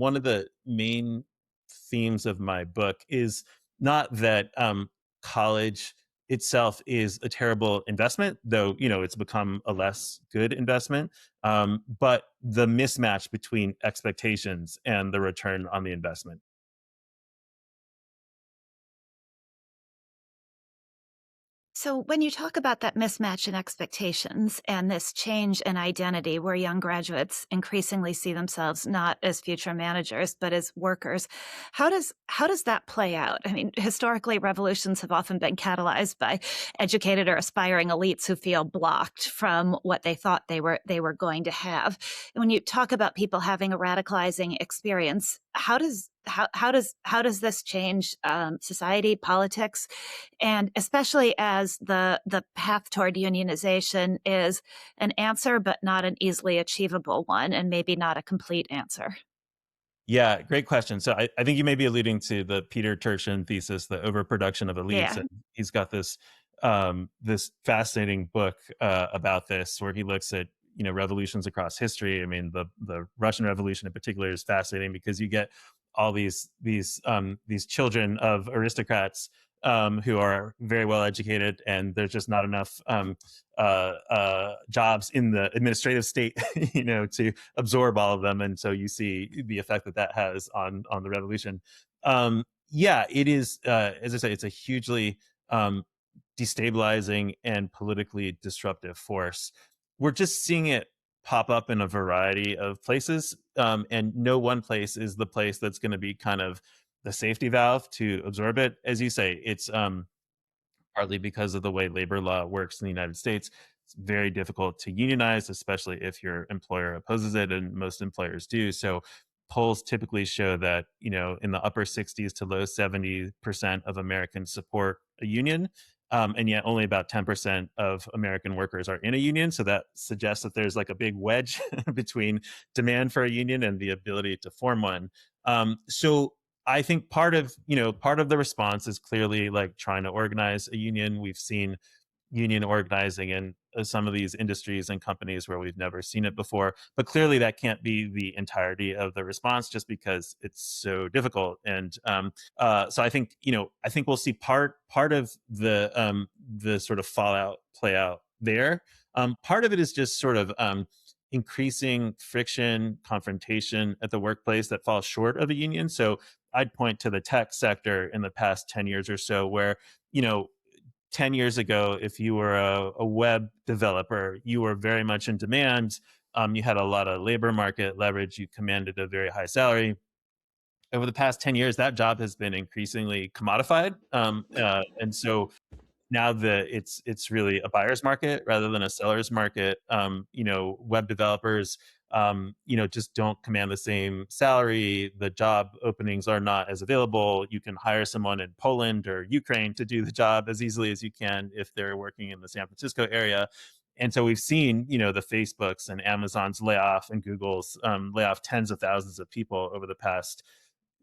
one of the main themes of my book is not that college itself is a terrible investment, though it's become a less good investment. But the mismatch between expectations and the return on the investment. So, when you talk about that mismatch in expectations and this change in identity where young graduates increasingly see themselves not as future managers but as workers, how does that play out? I mean, historically revolutions have often been catalyzed by educated or aspiring elites who feel blocked from what they thought they were going to have. And when you talk about people having a radicalizing experience, how does this change society, politics, and especially as the path toward unionization is an answer, but not an easily achievable one, and maybe not a complete answer. Yeah, great question. So I think you may be alluding to the Peter Turchin thesis, the overproduction of elites, Yeah. and he's got this fascinating book about this, where he looks at revolutions across history. I mean, the Russian Revolution in particular is fascinating because you get all these children of aristocrats who are very well educated, and there's just not enough jobs in the administrative state, to absorb all of them, and so you see the effect that that has on the revolution. Yeah, it is. As I say, it's a hugely um, destabilizing and politically disruptive force. We're just seeing it pop up in a variety of places, and no one place is the place that's going to be kind of the safety valve to absorb it. As you say, it's partly because of the way labor law works in the United States. It's very difficult to unionize, especially if your employer opposes it, and most employers do. So polls typically show that, in the upper 60s to low 70% of Americans support a union. And yet only about 10% of American workers are in a union. So that suggests that there's like a big wedge between demand for a union and the ability to form one. So I think part of the response is clearly like trying to organize a union. We've seen union organizing in some of these industries and companies where we've never seen it before, but clearly that can't be the entirety of the response, just because it's so difficult. And so I think we'll see part of the sort of fallout play out there. Part of it is just sort of increasing friction, confrontation at the workplace that falls short of a union. So I'd point to the tech sector in the past 10 years or so, where, you know, 10 years ago, if you were a web developer, you were very much in demand. You had a lot of labor market leverage. You commanded a very high salary. Over the past 10 years, that job has been increasingly commodified. And so now that it's really a buyer's market rather than a seller's market. Web developers, just don't command the same salary. The job openings are not as available. You can hire someone in Poland or Ukraine to do the job as easily as you can if they're working in the San Francisco area. And so we've seen, the Facebooks and Amazon's layoff and Google's layoff tens of thousands of people over the past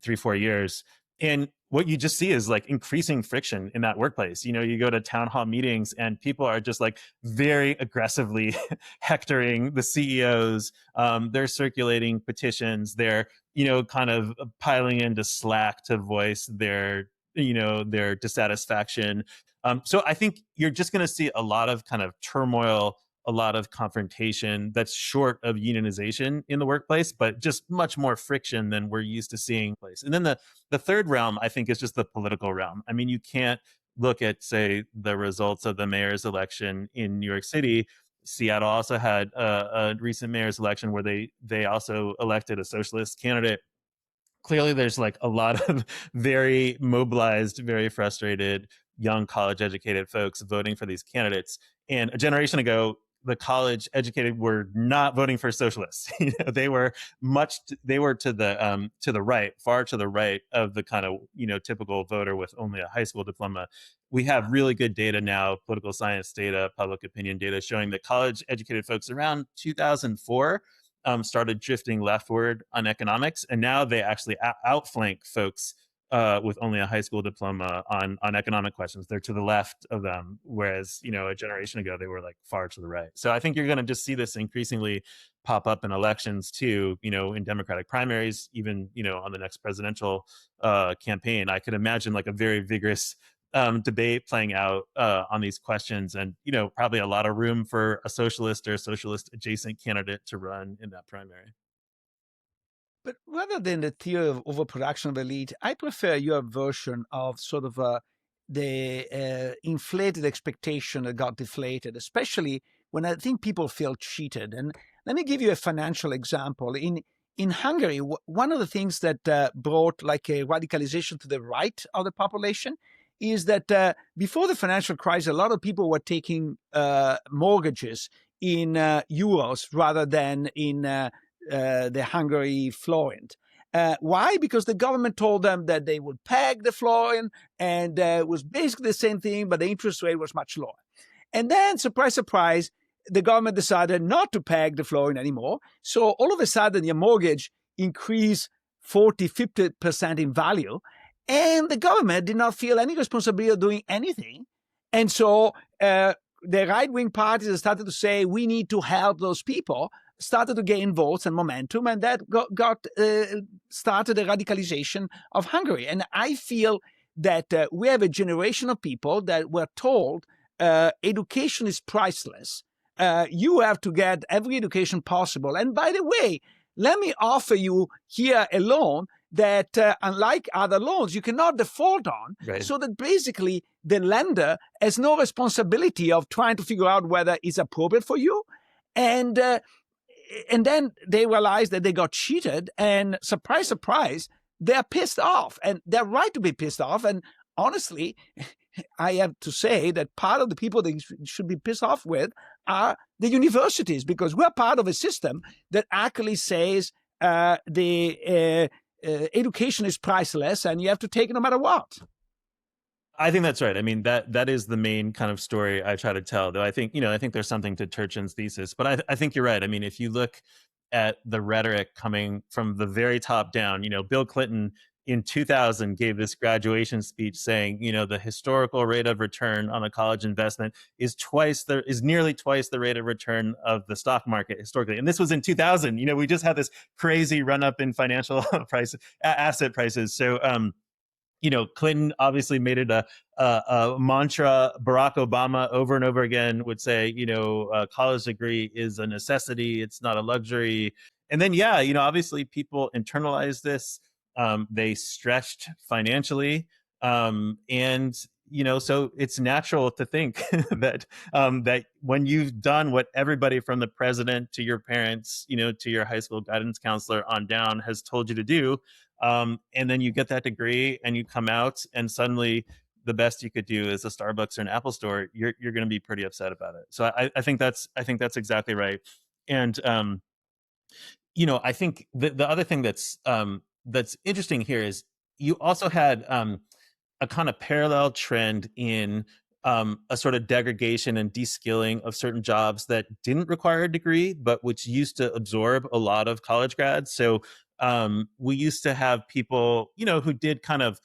3 4 years. And what you just see is like increasing friction in that workplace. You go to town hall meetings and people are just like very aggressively hectoring the CEOs. They're circulating petitions. They're, kind of piling into Slack to voice their dissatisfaction. So I think you're just going to see a lot of kind of turmoil, a lot of confrontation that's short of unionization in the workplace, but just much more friction than we're used to seeing. And then the third realm, I think, is just the political realm. I mean, you can't look at, say, the results of the mayor's election in New York City. Seattle also had a recent mayor's election where they also elected a socialist candidate. Clearly there's like a lot of very mobilized, very frustrated young college educated folks voting for these candidates. And a generation ago, the college educated were not voting for socialists. They were to the right, far to the right of the kind of typical voter with only a high school diploma. We have really good data now, political science data, public opinion data, showing that college educated folks around 2004 started drifting leftward on economics, and now they actually outflank folks with only a high school diploma on economic questions. They're to the left of them, whereas a generation ago they were like far to the right. So I think you're going to just see this increasingly pop up in elections too. In Democratic primaries, even on the next presidential campaign. I could imagine like a very vigorous debate playing out on these questions, and probably a lot of room for a socialist or socialist adjacent candidate to run in that primary. But rather than the theory of overproduction of elite, I prefer your version of sort of the inflated expectation that got deflated, especially when I think people feel cheated. And let me give you a financial example. In Hungary, one of the things that brought like a radicalization to the right of the population is that before the financial crisis, a lot of people were taking mortgages in euros rather than in the Hungary forint. Why? Because the government told them that they would peg the forint, and it was basically the same thing, but the interest rate was much lower. And then, surprise, surprise, the government decided not to peg the forint anymore. So all of a sudden, your mortgage increased 40, 50% in value. And the government did not feel any responsibility of doing anything. And so the right-wing parties started to say, we need to help those people, started to gain votes and momentum, and that started a radicalization of Hungary. And I feel that we have a generation of people that were told education is priceless. You have to get every education possible. And by the way, let me offer you here a loan that, unlike other loans, you cannot default on. Right. So that basically the lender has no responsibility of trying to figure out whether it's appropriate for you. And then they realize that they got cheated, and surprise, surprise, they're pissed off, and they're right to be pissed off. And honestly, I have to say that part of the people they should be pissed off with are the universities, because we're part of a system that actually says the education is priceless and you have to take it no matter what. I think that's right. I mean, that is the main kind of story I try to tell. Though I think there's something to Turchin's thesis, but I think you're right. I mean, if you look at the rhetoric coming from the very top down, Bill Clinton in 2000 gave this graduation speech saying, the historical rate of return on a college investment is nearly twice the rate of return of the stock market historically. And this was in 2000. We just had this crazy run up in financial asset prices. So, Clinton obviously made it a mantra. Barack Obama over and over again would say, a college degree is a necessity. It's not a luxury. And then, yeah, obviously people internalized this. They stretched financially. And, so it's natural to think that when you've done what everybody from the president to your parents, to your high school guidance counselor on down has told you to do, and then you get that degree and you come out and suddenly the best you could do is a Starbucks or an Apple store, you're going to be pretty upset about it. So I think that's exactly right. And I think the other thing that's interesting here is you also had a kind of parallel trend in a sort of degradation and de-skilling of certain jobs that didn't require a degree, but which used to absorb a lot of college grads. So we used to have people, who did kind of,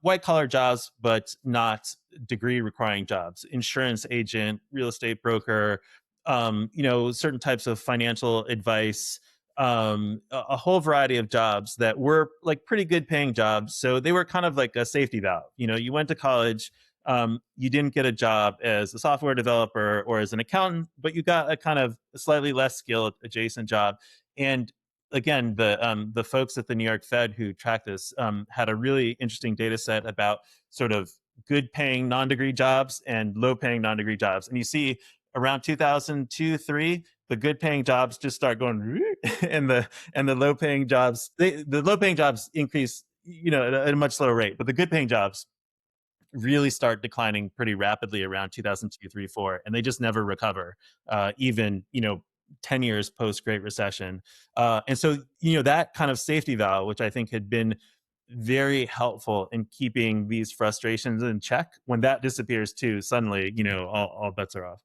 white collar jobs, but not degree requiring jobs, insurance agent, real estate broker, certain types of financial advice, a whole variety of jobs that were like pretty good paying jobs. So they were kind of like a safety valve. You went to college, you didn't get a job as a software developer or as an accountant, but you got a kind of slightly less skilled adjacent job. And again, the folks at the New York Fed who tracked this had a really interesting data set about sort of good paying non-degree jobs and low paying non-degree jobs. And you see around 2002, 3, the good paying jobs just start going and the low paying jobs, the low paying jobs increase, at a much slower rate, but the good paying jobs really start declining pretty rapidly around 2002, 3, 4, and they just never recover, even 10 years post Great Recession. And so that kind of safety valve, which I think had been very helpful in keeping these frustrations in check, when that disappears too, suddenly all bets are off.